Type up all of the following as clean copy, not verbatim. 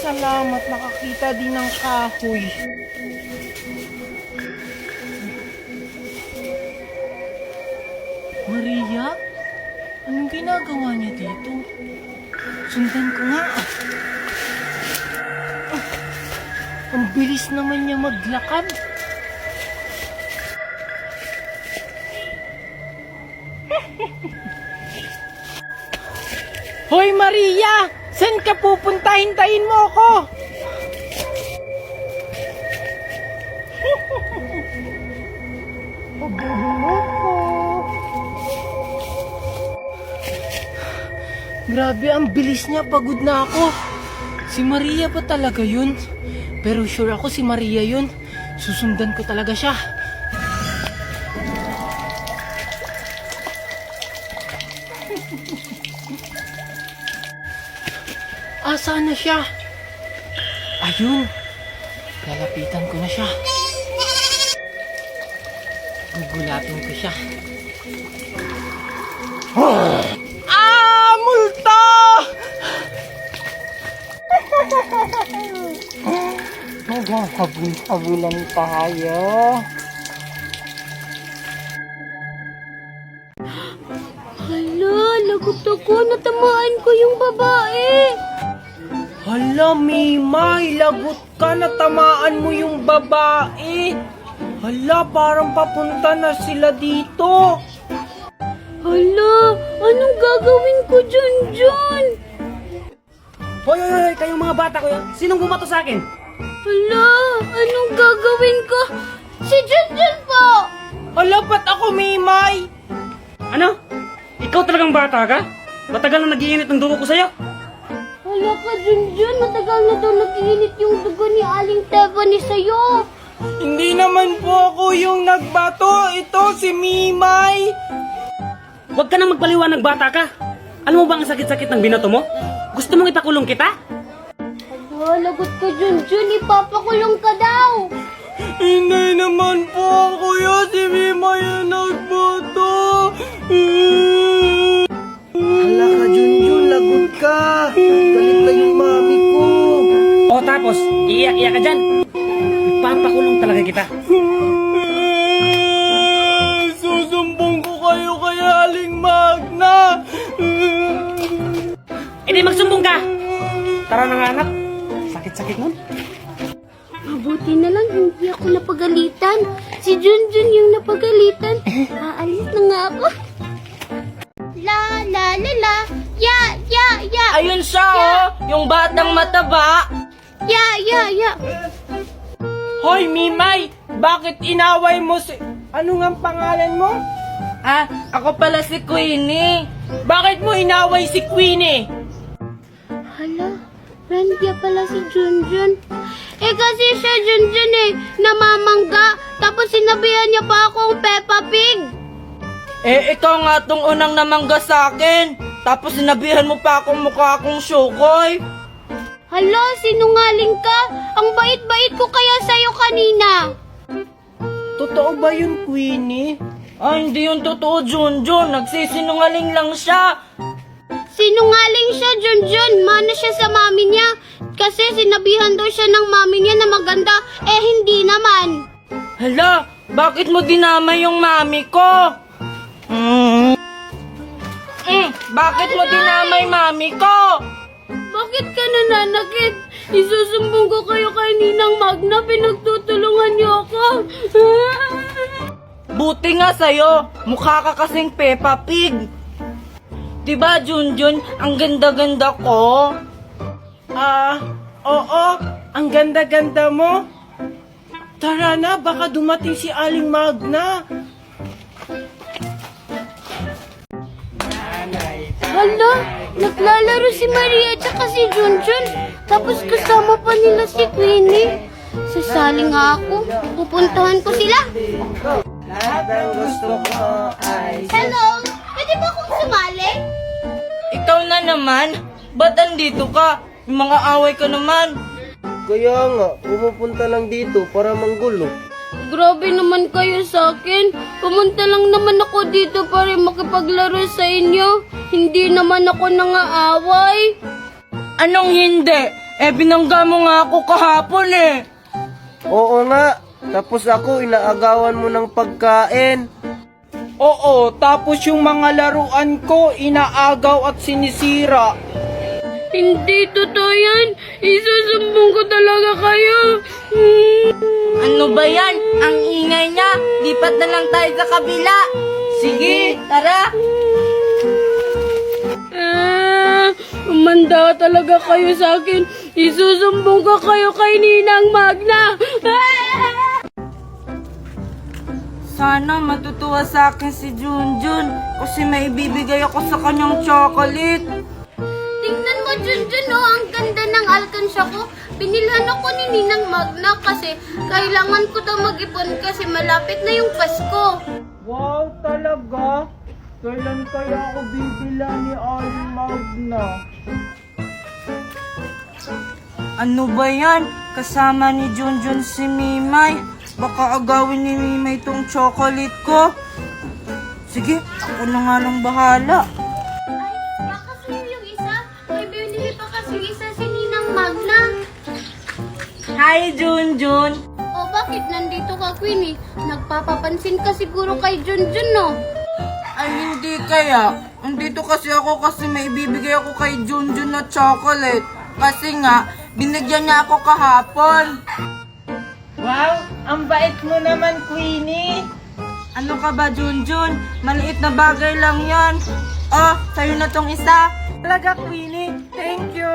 salamat. Nakakita din ng kahoy. Maria? Anong ginagawa niya dito? Sundan ko nga. Ang bilis naman niya maglakad. Hoy Maria! Saan ka pupunta? Hintayin mo ako! Grabe, ang bilis niya. Pagod na ako. Si Maria ba talaga yun? Pero sure ako si Maria yun. Susundan ko talaga siya. Saan na siya? Ayun. Lalapitan ko na siya. Gugulapin ko siya. Multo! Maghahabol-habulan tayo. Hala, lagot ako. Natamaan ko yung babae. Hala, Mimay, lagot ka, natamaan mo yung babae. Hala, parang papunta na sila dito. Hala, anong gagawin ko dyan? Hoy, kayong mga bata ko yan. Sinong bumato sa akin? Hala, anong gagawin ko? Si Junjun po! Hala, ba't ako, Mimay? Ano? Ikaw talagang bata ka? Matagal na nag-iinit ang dugo ko sa'yo. Hala ka, Junjun, matagal na daw nag-iinit yung dugo ni Aling Tiffany sa'yo. Hindi naman po ako yung nagbato. Ito si Mimay. Huwag ka nang magpaliwanag, bata ka. Alam mo ba ang sakit-sakit ng binato mo? Gusto mong ipakulong kita? Hala, lagot ka, Junjun, ipapakulong ka daw. Hindi naman po ako yun. Si Mimay yung nagbato. Hala ka, Junjun, lagot ka. Galit na yung mami ko. O tapos, iiyak-iyak ka dyan. Ipapakulong talaga kita. Susumbong ko kayo kay Aling Magna. E di magsumbong ka. Tara na nga, anak. Sakit-sakit nun. Mabuti na lang hindi ako napagalitan. Si Junjun yung napagalitan. Aalis na nga ako. La la la la. Ya. Ayun siya, yung batang mataba. Ya. Hoy, Mimay, bakit inaway mo si... Ano nga ang pangalan mo? Ako pala si Queenie. Bakit mo inaway si Queenie? Hala, friend niya pala si Junjun. Kasi siya Junjun namamangga. Tapos sinabihan niya pa akong Peppa Pig. Ikaw nga tong unang namangga sa akin. Tapos sinabihan mo pa akong mukha akong Shukoy. Hala, sinungaling ka. Ang bait-bait ko kaya sa'yo kanina. Totoo ba yun, Queenie? Hindi yun totoo, Junjun. Nagsisinungaling lang siya. Sinungaling siya, Junjun. Mana siya sa mami niya. Kasi sinabihan daw siya ng mami niya na maganda. Hindi naman. Hala, bakit mo dinamay yung mami ko? Bakit mo dinamay mami ko? Bakit ka nananakit? Isusumbong ko kayo kay Ninang Magna. Pinagtutulungan niyo ako. Buti nga sa'yo, mukha ka kasing Peppa Pig. Diba, Junjun, ang ganda-ganda ko? Oo, ang ganda-ganda mo. Tara na, baka dumating si Aling Magna. Hala, naglalaro si Maria at si Junjun. Tapos kasama pa nila si Queenie. Sasali nga ako. Pupuntahan ko sila. Lahat ng gusto ko ay... Hello, pwede ba akong sumali? Ikaw na naman? Ba't andito ka? May mga away ka naman. Kaya nga, pumupunta lang dito para manggulo. Grabe naman kayo sa akin. Pumunta lang naman ako dito para makipaglaro sa inyo. Hindi naman ako nangaaway. Anong hindi? binangga mo nga ako kahapon eh. Oo nga. Tapos ako, inaagawan mo ng pagkain. Oo, tapos yung mga laruan ko, inaagaw at sinisira. Hindi totoo yan. Isusumbong ko talaga kayo. Ano ba yan? Ang ingay niya. Lipat na lang tayo sa kabila. Sige, tara. Umanda talaga kayo sa akin. Isusumbong ko kayo kay Ninang Magna. Sana matutuwa sa akin si Junjun kasi may ibibigay ako sa kanyang chocolate. Tingnan mo, Junjun, oh, ang ganda ng alkansya ko. Binilhan ako ni Ninang Magna kasi kailangan ko daw mag-ipon kasi malapit na yung Pasko. Wow, talaga? Kailan kaya ako bibila ni Aling Magna? Ano ba yan? Kasama ni Junjun si Mimay. Baka agawin ni Mimay tong chocolate ko. Sige, ako na nga lang bahala. Ay, baka sa'yo yung isa. May binili pa kasi isa si Ninang Magna. Hi, Junjun! O bakit nandito ka, Queenie? Nagpapapansin ka siguro kay Junjun, no? Ay, hindi kaya. Andito kasi ako kasi may ibibigay ako kay Junjun na chocolate. Kasi nga, binigyan niya ako kahapon. Wow, ang bait mo naman, Queenie. Ano ka ba, Junjun? Maliit na bagay lang yan. Oh, sa'yo na tong isa. Talaga, Queenie. Thank you.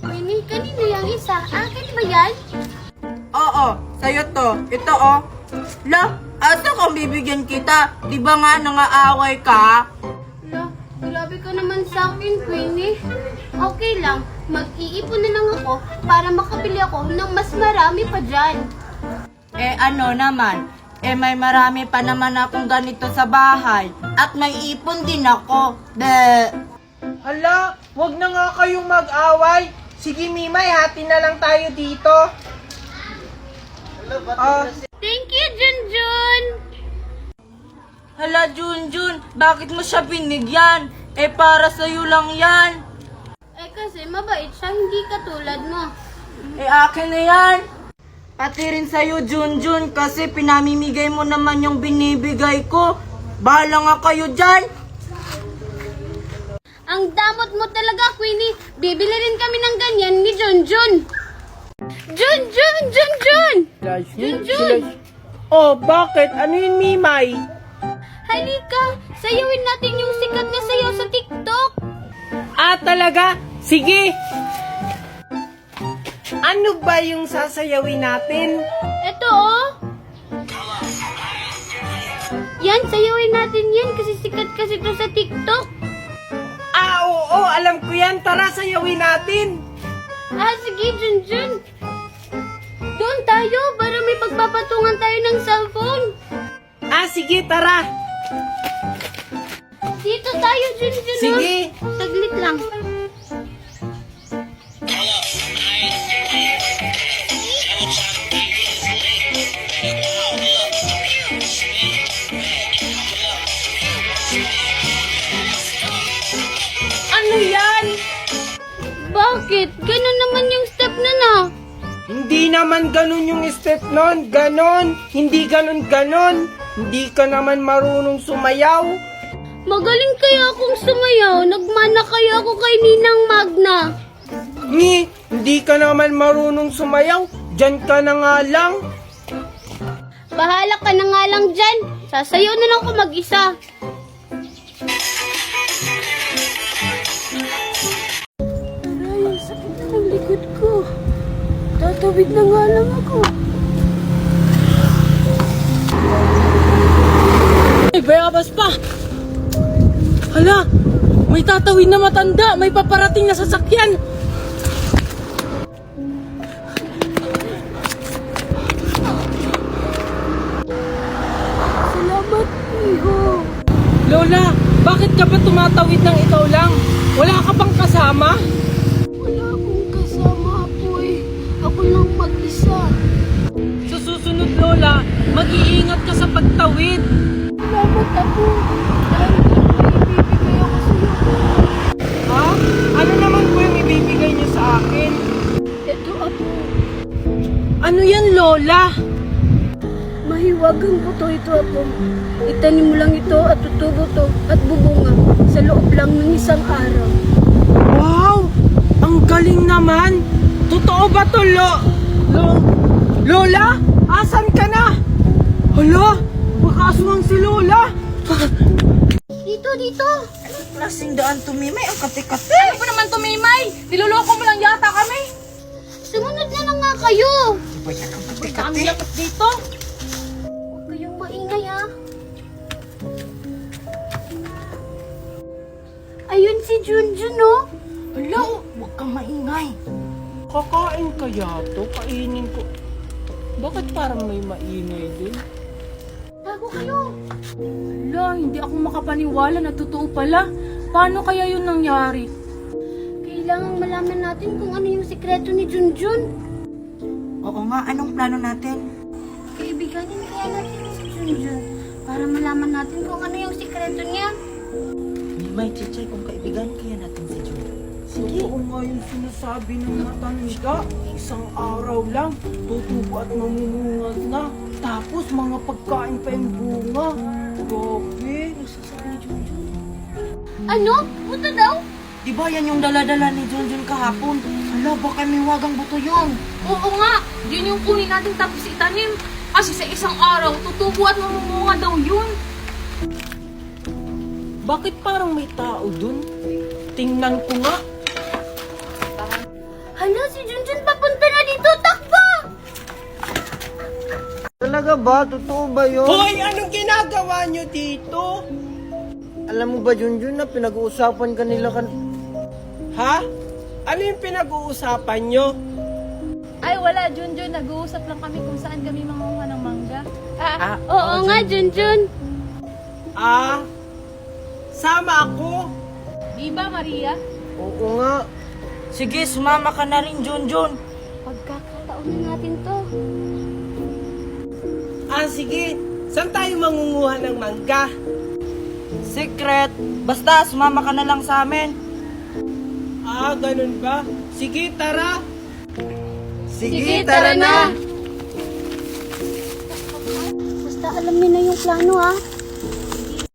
Queenie, kanino yung isa? Akin ba yan? Oo, sa'yo to. Ito, oh. La, asa kang bibigyan kita? Di ba nga nangaaway ka? Ala, grabe ka naman sa akin, Queenie. Okay lang, mag-iipon na lang ako para makabili ako ng mas marami pa dyan. Ano naman? May marami pa naman akong ganito sa bahay. At may ipon din ako. Hala, wag na nga kayong mag-away. Sige, Mimay, hati na lang tayo dito. Thank you, Junjun! Hala, Junjun, bakit mo siya binigyan? Para sa'yo lang yan. Kasi mabait siya, hindi katulad mo. Akin na yan. Pati rin sa'yo, Junjun, kasi pinamimigay mo naman yung binibigay ko. Bahala nga kayo dyan. Ang damot mo talaga, Queenie. Bibili rin kami ng ganyan ni Junjun. Junjun! Junjun! Junjun! Oh, bakit? Ano yun, Mimay? Halika, sayawin natin yung sikat na sayaw sa TikTok. Talaga? Sige! Ano ba yung sasayawin natin? Eto, oh. Yan, sayawin natin yan kasi sikat kasi to sa TikTok. Oo, alam ko yan. Tara, sayawin natin. Sige, Junjun. Doon tayo para may pagpapatungan tayo ng cellphone. Sige, tara. Dito tayo, Junjun. oh. Sige. Saglit lang. Ano yan? Bakit? Ganun naman yung step na na. Hindi naman ganun yung step nun. Ganon. Hindi ganun. Hindi ka naman marunong sumayaw. Magaling kaya akong sumayaw. Nagmana kaya ako kay Ninang Magna. Hindi ka naman marunong sumayaw. Diyan ka na nga lang. Bahala ka na nga lang dyan. Sasayaw na lang ako mag-isa. Aray, ang sakit na ng likod ko. Tatawid na nga lang ako. Bayabas pa! Hala! May tatawid na matanda! May paparating na sasakyan! Salamat, Iho. Lola! Bakit ka ba tumatawid ng ikaw lang? Wala ka bang kasama? Wala akong kasama, Apoy. Ako lang mag-isa. Sa susunod, Lola, mag-iingat ka sa pagtawid! Salamat, Apo. Dahil may ibibigay ako sa'yo. Ha? Ano naman po yung Ano yan, Lola? Mahiwagang buto ito, Apo. Itanim mo lang ito at tutubo to at bubunga sa loob lang ng isang araw. Wow! Ang galing naman! Totoo ba to, Lola? Asan ka na? Hala! Baka aswang si Lola! Dito! Anong klaseng daan tumimay? Ang kate-kate! Ano pa naman tumimay? Niloloko mo lang yata kami. Sumunod na lang nga kayo! Ba yan ang Ang kate-kate? lapit dito. Huwag kayong maingay, ha? Ayun si Junjun, oh! Hala! Huwag kang maingay! Kakain kaya to? Kainin ko. Bakit parang may maingay din? Tago kayo! Hala, hindi ako makapaniwala na totoo pala. Paano kaya yun nangyari? Kailangang malaman natin kung ano yung sikreto ni Junjun. Oo nga, anong plano natin? Kaibiganin kaya natin si Junjun para malaman natin kung ano yung sikreto niya. May chichay kung kaibigan kaya natin si Jun. Oo nga yung sinasabi ng matanda. Isang araw lang, tutubo at mamumungad na. Tapos mga pagkain pa yung bunga. Grabe. Ano? Buto daw? Di ba yan yung dala-dala ni Junjun kahapon? Hala, baka may wagang buto yun. Oo nga, yun yung kunin natin tapos itanim. Kasi sa isang araw, tutubo at mamumunga daw yun. Bakit parang may tao dun? Tingnan ko nga. Hala, si Junjun papunta na dito! Takbo! Talaga ba? Totoo ba yun? Hoy, anong ginagawa nyo dito? Alam mo ba, Junjun, na pinag-uusapan kanila Ha? Ano yung pinag-uusapan nyo? Ay, wala, Junjun. Nag-uusap lang kami kung saan kami mangunguha ng mangga. Oo nga, Junjun. Ah, sama ako. Di ba, Maria? Oo nga. Sige, sumama ka na rin, Junjun. Pagkakataon na natin to. Ah, sige. Saan tayo mangunguha ng mangga? Secret. Basta, sumama ka na lang sa amin. Ah, ganun ba? Sige, tara. Sige, tara na. Basta alam niyo na yung plano, ha?